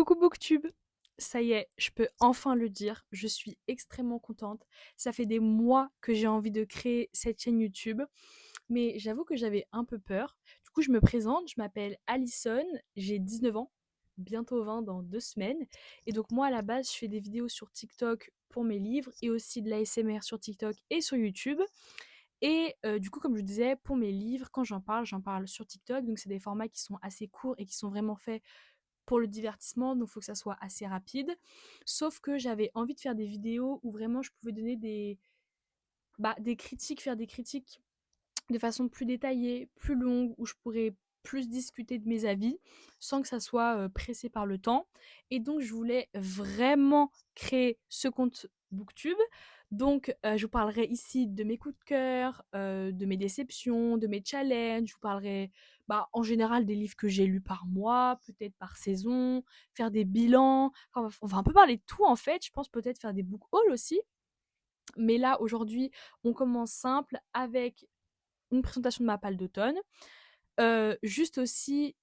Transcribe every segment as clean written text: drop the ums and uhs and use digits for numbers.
Coucou Booktube! Ça y est, je peux enfin le dire, je suis extrêmement contente. Ça fait des mois que j'ai envie de créer cette chaîne YouTube, mais j'avoue que j'avais un peu peur. Du coup, je me présente, je m'appelle Alison, j'ai 19 ans, bientôt 20 dans 2 semaines. Et donc moi, à la base, je fais des vidéos sur TikTok pour mes livres et aussi de l'ASMR sur TikTok et sur YouTube. Et du coup, comme je disais, pour mes livres, quand j'en parle sur TikTok. Donc c'est des formats qui sont assez courts et qui sont vraiment faits pour le divertissement, donc il faut que ça soit assez rapide. Sauf que j'avais envie de faire des vidéos où vraiment je pouvais donner des critiques, faire des critiques de façon plus détaillée, plus longue, où je pourrais plus discuter de mes avis sans que ça soit pressé par le temps. Et donc je voulais vraiment créer ce compte Booktube. Donc je vous parlerai ici de mes coups de cœur, de mes déceptions, de mes challenges. Je vous parlerai en général des livres que j'ai lus par mois, peut-être par saison, faire des bilans. Enfin, on va un peu parler de tout en fait. Je pense peut-être faire des book hauls aussi. Mais là aujourd'hui on commence simple avec une présentation de ma palle d'automne. Juste aussi,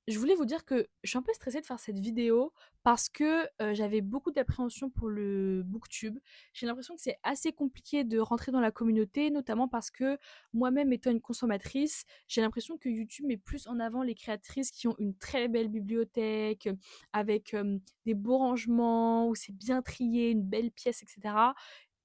je voulais vous dire que je suis un peu stressée de faire cette vidéo parce que j'avais beaucoup d'appréhension pour le booktube. J'ai l'impression que c'est assez compliqué de rentrer dans la communauté, notamment parce que moi-même étant une consommatrice, j'ai l'impression que YouTube met plus en avant les créatrices qui ont une très belle bibliothèque, avec des beaux rangements, où c'est bien trié, une belle pièce, etc.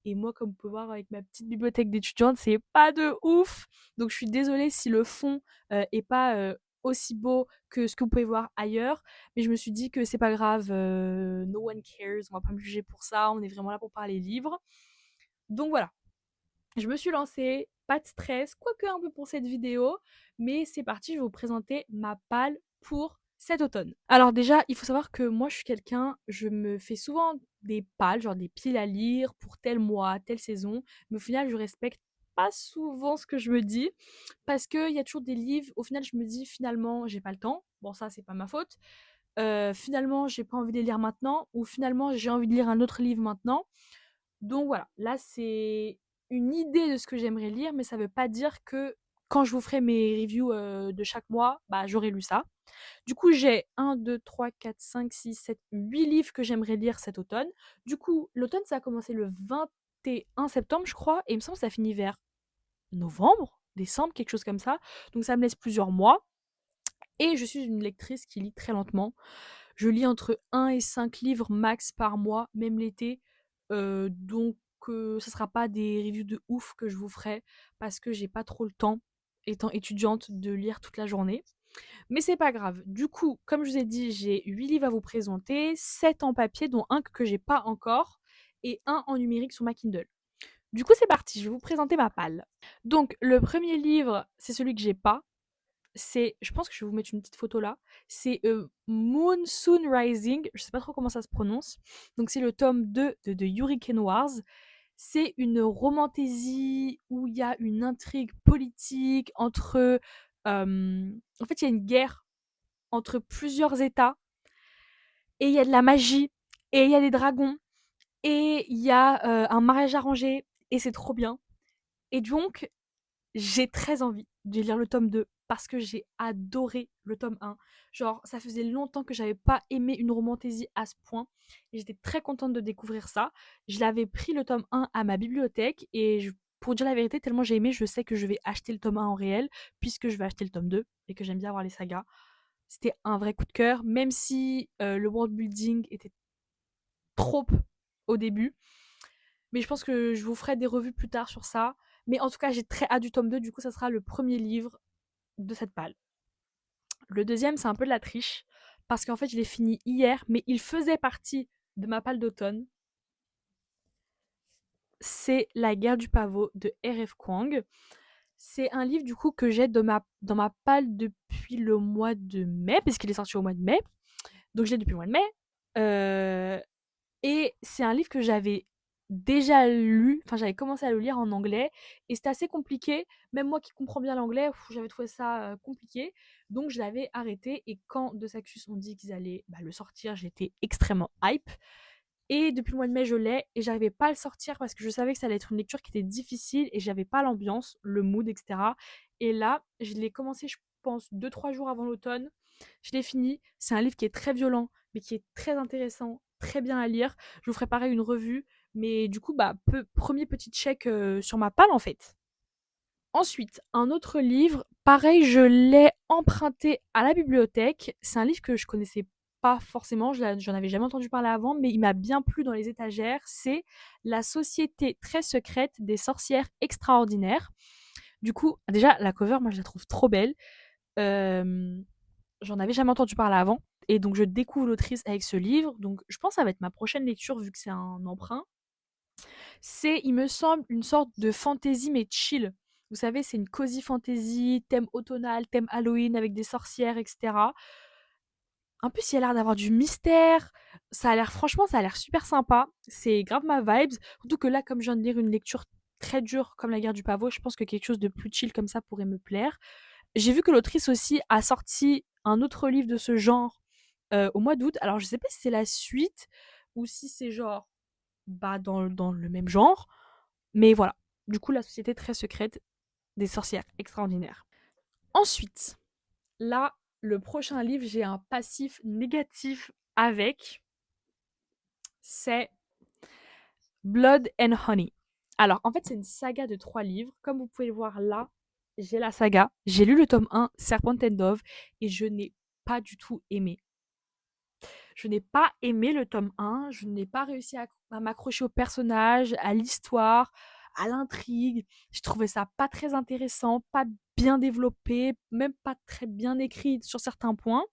Et moi, comme vous pouvez voir avec ma petite bibliothèque d'étudiante, c'est pas de ouf. Donc je suis désolée si le fond est pas aussi beau que ce que vous pouvez voir ailleurs. Mais je me suis dit que c'est pas grave, no one cares, on va pas me juger pour ça, on est vraiment là pour parler livres. Donc voilà, je me suis lancée, pas de stress, quoique un peu pour cette vidéo, mais c'est parti, je vais vous présenter ma palle pour cet automne. Alors déjà, il faut savoir que moi je suis quelqu'un, je me fais souvent des pales, genre des piles à lire pour tel mois, telle saison, mais au final je respecte pas souvent ce que je me dis, parce qu'il y a toujours des livres, au final je me dis finalement j'ai pas le temps, bon ça c'est pas ma faute, finalement j'ai pas envie de les lire maintenant, ou finalement j'ai envie de lire un autre livre maintenant, donc voilà, là c'est une idée de ce que j'aimerais lire, mais ça veut pas dire que quand je vous ferai mes reviews de chaque mois, bah j'aurai lu ça. Du coup, j'ai 8 livres que j'aimerais lire cet automne. Du coup, l'automne ça a commencé le 21 septembre, je crois, et il me semble que ça finit vers novembre, décembre, quelque chose comme ça. Donc ça me laisse plusieurs mois. Et je suis une lectrice qui lit très lentement. Je lis entre 1 et 5 livres max par mois, même l'été. Donc, ce sera pas des reviews de ouf que je vous ferai parce que j'ai pas trop le temps, étant étudiante, de lire toute la journée. Mais c'est pas grave. Du coup, comme je vous ai dit, j'ai 8 livres à vous présenter, 7 en papier, dont un que j'ai pas encore, et un en numérique sur ma Kindle. Du coup, c'est parti, je vais vous présenter ma palle. Donc, le premier livre, c'est celui que j'ai pas, je pense que je vais vous mettre une petite photo là, c'est Moon Soon Rising, je sais pas trop comment ça se prononce, donc c'est le tome 2 de Hurricane Wars. C'est une romantésie où il y a une intrigue politique entre... en fait, il y a une guerre entre plusieurs états, et il y a de la magie, et il y a des dragons, et il y a un mariage arrangé, et c'est trop bien. Et donc, j'ai très envie de lire le tome 2 parce que j'ai adoré le tome 1. Genre, ça faisait longtemps que j'avais pas aimé une romantésie à ce point. Et j'étais très contente de découvrir ça. Je l'avais pris le tome 1 à ma bibliothèque et pour dire la vérité, tellement j'ai aimé, je sais que je vais acheter le tome 1 en réel puisque je vais acheter le tome 2 et que j'aime bien voir les sagas. C'était un vrai coup de cœur, même si le world building était trop au début. Mais je pense que je vous ferai des revues plus tard sur ça. Mais en tout cas, j'ai très hâte du tome 2. Du coup, ça sera le premier livre de cette palle. Le deuxième, c'est un peu de la triche. Parce qu'en fait, je l'ai fini hier, mais il faisait partie de ma palle d'automne. C'est La guerre du pavot de R.F. Kuang. C'est un livre du coup que j'ai dans ma palle depuis le mois de mai, puisqu'il est sorti au mois de mai. Donc je l'ai depuis le mois de mai. Euh, Et c'est un livre que j'avais déjà lu, enfin j'avais commencé à le lire en anglais, et c'était assez compliqué. Même moi qui comprends bien l'anglais, j'avais trouvé ça compliqué. Donc je l'avais arrêté, et quand De Saxus ont dit qu'ils allaient le sortir, j'étais extrêmement hype. Et depuis le mois de mai, je l'ai, et j'arrivais pas à le sortir parce que je savais que ça allait être une lecture qui était difficile, et j'avais pas l'ambiance, le mood, etc. Et là, je l'ai commencé, je pense, 2-3 jours avant l'automne. Je l'ai fini. C'est un livre qui est très violent, mais qui est très intéressant, très bien à lire. Je vous ferai pareil une revue, mais du coup, bah, premier petit check sur ma palle en fait. Ensuite, un autre livre, pareil, je l'ai emprunté à la bibliothèque. C'est un livre que je connaissais pas forcément, j'en avais jamais entendu parler avant, mais il m'a bien plu dans les étagères. C'est La Société très secrète des sorcières extraordinaires. Du coup, déjà, la cover, moi, je la trouve trop belle. Euh, J'en avais jamais entendu parler avant. Et donc, je découvre l'autrice avec ce livre. Donc, je pense que ça va être ma prochaine lecture vu que c'est un emprunt. C'est, il me semble, une sorte de fantasy mais chill. Vous savez, c'est une cozy fantasy, thème automnal, thème Halloween avec des sorcières, etc. En plus, il y a l'air d'avoir du mystère. Ça a l'air, franchement, ça a l'air super sympa. C'est grave ma vibes. Surtout que là, comme je viens de lire une lecture très dure comme La Guerre du Pavot, je pense que quelque chose de plus chill comme ça pourrait me plaire. J'ai vu que l'autrice aussi a sorti un autre livre de ce genre au mois d'août. Alors, je sais pas si c'est la suite ou si c'est genre bah, dans le même genre. Mais voilà. Du coup, La Société très secrète des sorcières extraordinaires. Ensuite, là, le prochain livre, j'ai un passif négatif avec. C'est Blood and Honey. Alors, en fait, c'est une saga de 3 livres. Comme vous pouvez le voir là, j'ai la saga. J'ai lu le tome 1, Serpent and Dove, et je n'ai pas du tout aimé. Je n'ai pas aimé le tome 1, je n'ai pas réussi à m'accrocher au personnage, à l'histoire, à l'intrigue. Je trouvais ça pas très intéressant, pas bien développé, même pas très bien écrit sur certains points.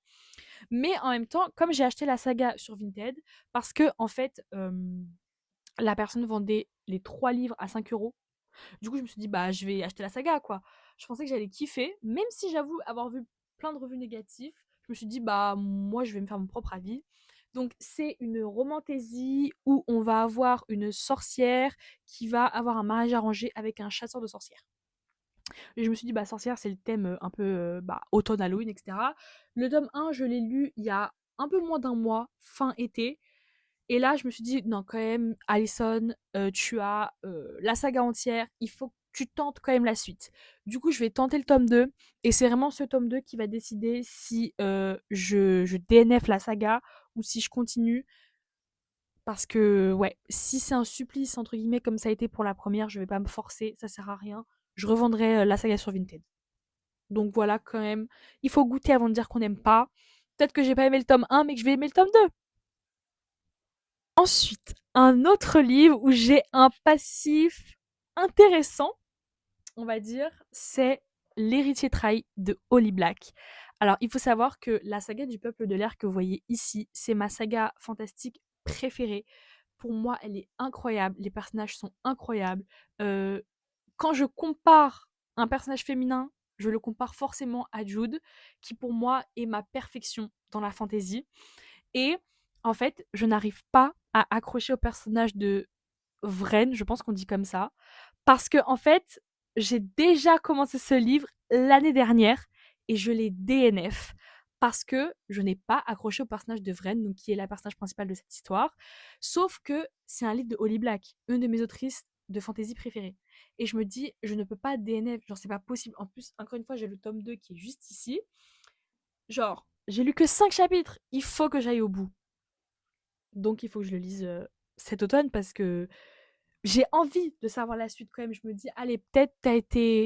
Mais en même temps, comme j'ai acheté la saga sur Vinted, parce que en fait, la personne vendait les 3 livres à 5 euros. Du coup, je me suis dit, bah, je vais acheter la saga, quoi. Je pensais que j'allais kiffer, même si j'avoue avoir vu plein de revues négatives. Je me suis dit, bah, moi, je vais me faire mon propre avis. Donc, c'est une romantaisie où on va avoir une sorcière qui va avoir un mariage arrangé avec un chasseur de sorcières. Et je me suis dit, bah, sorcière, c'est le thème un peu bah, automne, Halloween, etc. Le tome 1, je l'ai lu il y a un peu moins d'un mois, fin été. Et là, je me suis dit, non, quand même, Alison, tu as la saga entière, il faut que tu tentes quand même la suite. Du coup, je vais tenter le tome 2, et c'est vraiment ce tome 2 qui va décider si je DNF la saga ou si je continue. Parce que, ouais, si c'est un supplice, entre guillemets, comme ça a été pour la première, je vais pas me forcer, ça sert à rien. Je revendrai la saga sur Vinted. Donc voilà, quand même, il faut goûter avant de dire qu'on n'aime pas. Peut-être que j'ai pas aimé le tome 1, mais que je vais aimer le tome 2. Ensuite, un autre livre où j'ai un passif intéressant, on va dire, c'est L'héritier trahi de Holly Black. Alors, il faut savoir que la saga du Peuple de l'air que vous voyez ici, c'est ma saga fantastique préférée. Pour moi, elle est incroyable. Les personnages sont incroyables. Euh, Quand je compare un personnage féminin, je le compare forcément à Jude, qui pour moi est ma perfection dans la fantasy. Et en fait, je n'arrive pas à accrocher au personnage de Vren, je pense qu'on dit comme ça, parce que en fait, j'ai déjà commencé ce livre l'année dernière et je l'ai DNF parce que je n'ai pas accroché au personnage de Vren, donc qui est la personnage principale de cette histoire. Sauf que c'est un livre de Holly Black, une de mes autrices de fantasy préférées. Et je me dis, je ne peux pas DNF, genre c'est pas possible. En plus, encore une fois, j'ai le tome 2 qui est juste ici. Genre, j'ai lu que 5 chapitres, il faut que j'aille au bout. Donc il faut que je le lise cet automne parce que j'ai envie de savoir la suite quand même. Je me dis, allez, peut-être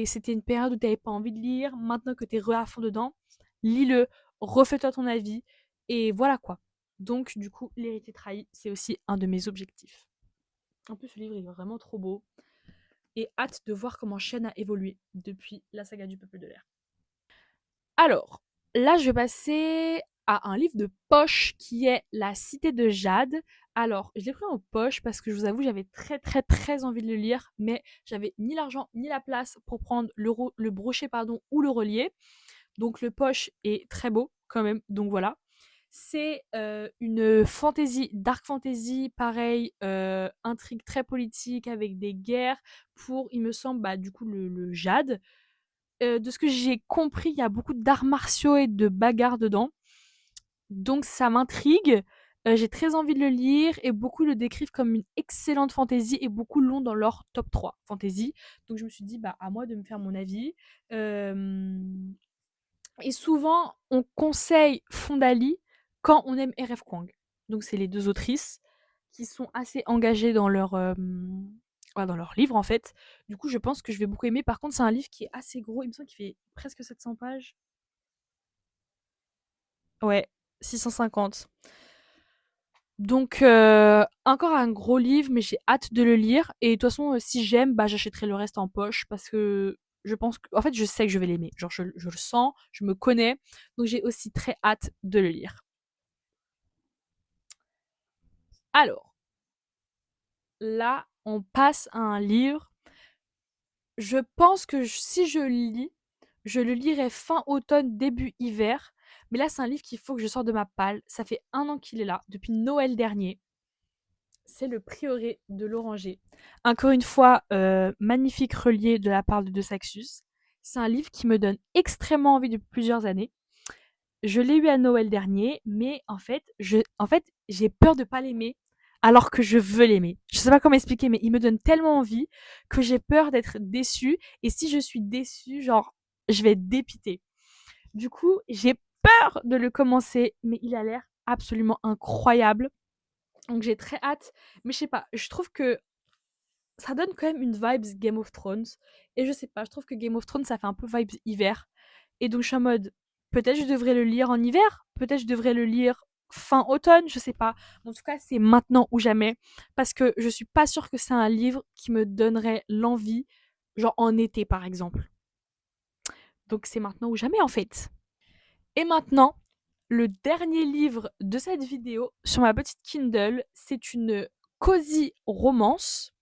c'était une période où t'avais pas envie de lire. Maintenant que t'es à fond dedans, lis-le, refais-toi ton avis et voilà quoi. Donc du coup, L'héritier trahi, c'est aussi un de mes objectifs. En plus, ce livre est vraiment trop beau et hâte de voir comment Shen a évolué depuis la saga du Peuple de l'air. Alors, là, je vais passer à un livre de poche qui est La Cité de Jade. Alors, je l'ai pris en poche parce que je vous avoue, j'avais très très très envie de le lire, mais j'avais ni l'argent ni la place pour prendre le brochet pardon, ou le relier. Donc le poche est très beau quand même, donc voilà. C'est une fantasy, dark fantasy, pareil, intrigue très politique avec des guerres pour, il me semble, bah, du coup, le Jade. De ce que j'ai compris, il y a beaucoup d'arts martiaux et de bagarres dedans. Donc ça m'intrigue. J'ai très envie de le lire et beaucoup le décrivent comme une excellente fantasy et beaucoup l'ont dans leur top 3 fantasy. Donc je me suis dit, bah, à moi de me faire mon avis. Euh, Et souvent, on conseille Fondali quand on aime R.F. Kuang. Donc, c'est les 2 autrices qui sont assez engagées dans leur livre, en fait. Du coup, je pense que je vais beaucoup aimer. Par contre, c'est un livre qui est assez gros. Il me semble qu'il fait presque 700 pages. Ouais, 650. Donc, encore un gros livre, mais j'ai hâte de le lire. Et de toute façon, si j'aime, bah, j'achèterai le reste en poche parce que je pense que, en fait, je sais que je vais l'aimer. Genre, je le sens, je me connais. Donc, j'ai aussi très hâte de le lire. Alors, là, on passe à un livre. Je pense que si je le lis, je le lirai fin automne, début hiver. Mais là, c'est un livre qu'il faut que je sorte de ma palle. Ça fait 1 an qu'il est là, depuis Noël dernier. C'est Le Prieuré de l'Oranger. Encore une fois, magnifique relié de la part de Saxus. C'est un livre qui me donne extrêmement envie depuis plusieurs années. Je l'ai eu à Noël dernier, mais en fait, j'ai peur de pas l'aimer alors que je veux l'aimer. Je sais pas comment expliquer, mais il me donne tellement envie que j'ai peur d'être déçue. Et si je suis déçue, genre, je vais être dépitée. Du coup, j'ai peur de le commencer, mais il a l'air absolument incroyable. Donc j'ai très hâte. Mais je sais pas, je trouve que ça donne quand même une vibes Game of Thrones. Et je sais pas, je trouve que Game of Thrones, ça fait un peu vibes hiver. Et donc je suis en mode, peut-être je devrais le lire en hiver, peut-être je devrais le lire fin automne, je sais pas. En tout cas, c'est maintenant ou jamais. Parce que je suis pas sûre que c'est un livre qui me donnerait l'envie, genre en été par exemple. Donc c'est maintenant ou jamais en fait. Et maintenant, le dernier livre de cette vidéo sur ma petite Kindle, c'est une cozy romance,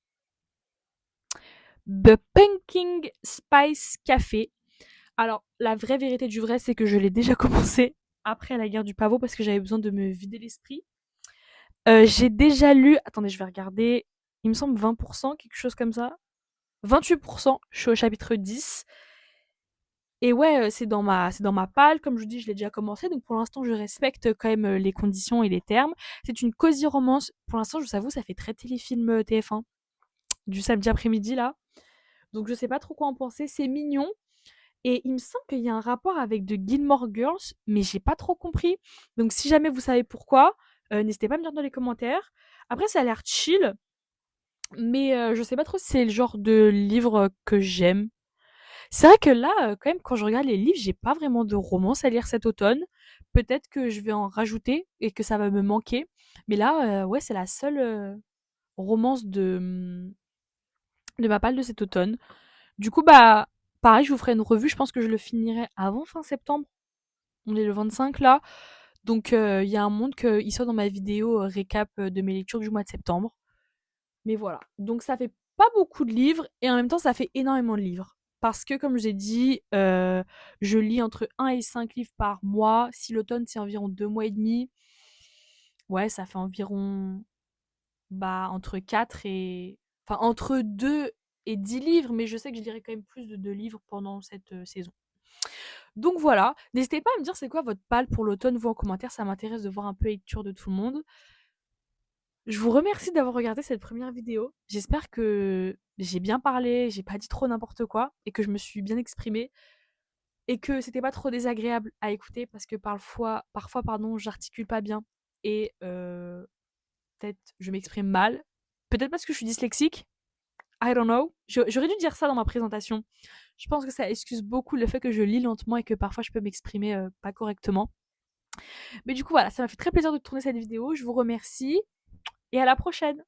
The Pumpkin Spice Café. Alors, la vraie vérité du vrai, c'est que je l'ai déjà commencé après la guerre du pavot parce que j'avais besoin de me vider l'esprit. J'ai déjà lu, attendez, je vais regarder, il me semble 20%, quelque chose comme ça. 28%, je suis au chapitre 10. Et ouais, c'est dans ma palle. Comme je vous dis, je l'ai déjà commencé. Donc pour l'instant, je respecte quand même les conditions et les termes. C'est une cosy romance. Pour l'instant, je vous avoue, ça fait très téléfilm TF1 du samedi après-midi là. Donc je sais pas trop quoi en penser. C'est mignon. Et il me semble qu'il y a un rapport avec The Gilmore Girls, mais j'ai pas trop compris. Donc si jamais vous savez pourquoi, n'hésitez pas à me dire dans les commentaires. Après, ça a l'air chill, mais je sais pas trop si c'est le genre de livre que j'aime. C'est vrai que là, quand même, quand je regarde les livres, j'ai pas vraiment de romance à lire cet automne. Peut-être que je vais en rajouter et que ça va me manquer. Mais là, ouais, c'est la seule romance de ma palle de cet automne. Du coup, bah, pareil, je vous ferai une revue. Je pense que je le finirai avant fin septembre. On est le 25 là. Donc, il y a un monde qu'il soit dans ma vidéo récap de mes lectures du mois de septembre. Mais voilà. Donc ça fait pas beaucoup de livres et en même temps ça fait énormément de livres. Parce que comme je vous ai dit, je lis entre 1 et 5 livres par mois. Si l'automne c'est environ 2 mois et demi, ouais, ça fait environ bah entre 4 et enfin entre 2 et 10 livres, mais je sais que je lirai quand même plus de 2 livres pendant cette saison. Donc voilà, n'hésitez pas à me dire c'est quoi votre palle pour l'automne, vous en commentaire, ça m'intéresse de voir un peu les lectures de tout le monde. Je vous remercie d'avoir regardé cette première vidéo. J'espère que j'ai bien parlé, j'ai pas dit trop n'importe quoi et que je me suis bien exprimée et que c'était pas trop désagréable à écouter parce que parfois pardon, j'articule pas bien et peut-être je m'exprime mal. Peut-être parce que je suis dyslexique. I don't know. J'aurais dû dire ça dans ma présentation. Je pense que ça excuse beaucoup le fait que je lis lentement et que parfois je peux m'exprimer pas correctement. Mais du coup voilà, ça m'a fait très plaisir de tourner cette vidéo. Je vous remercie et à la prochaine.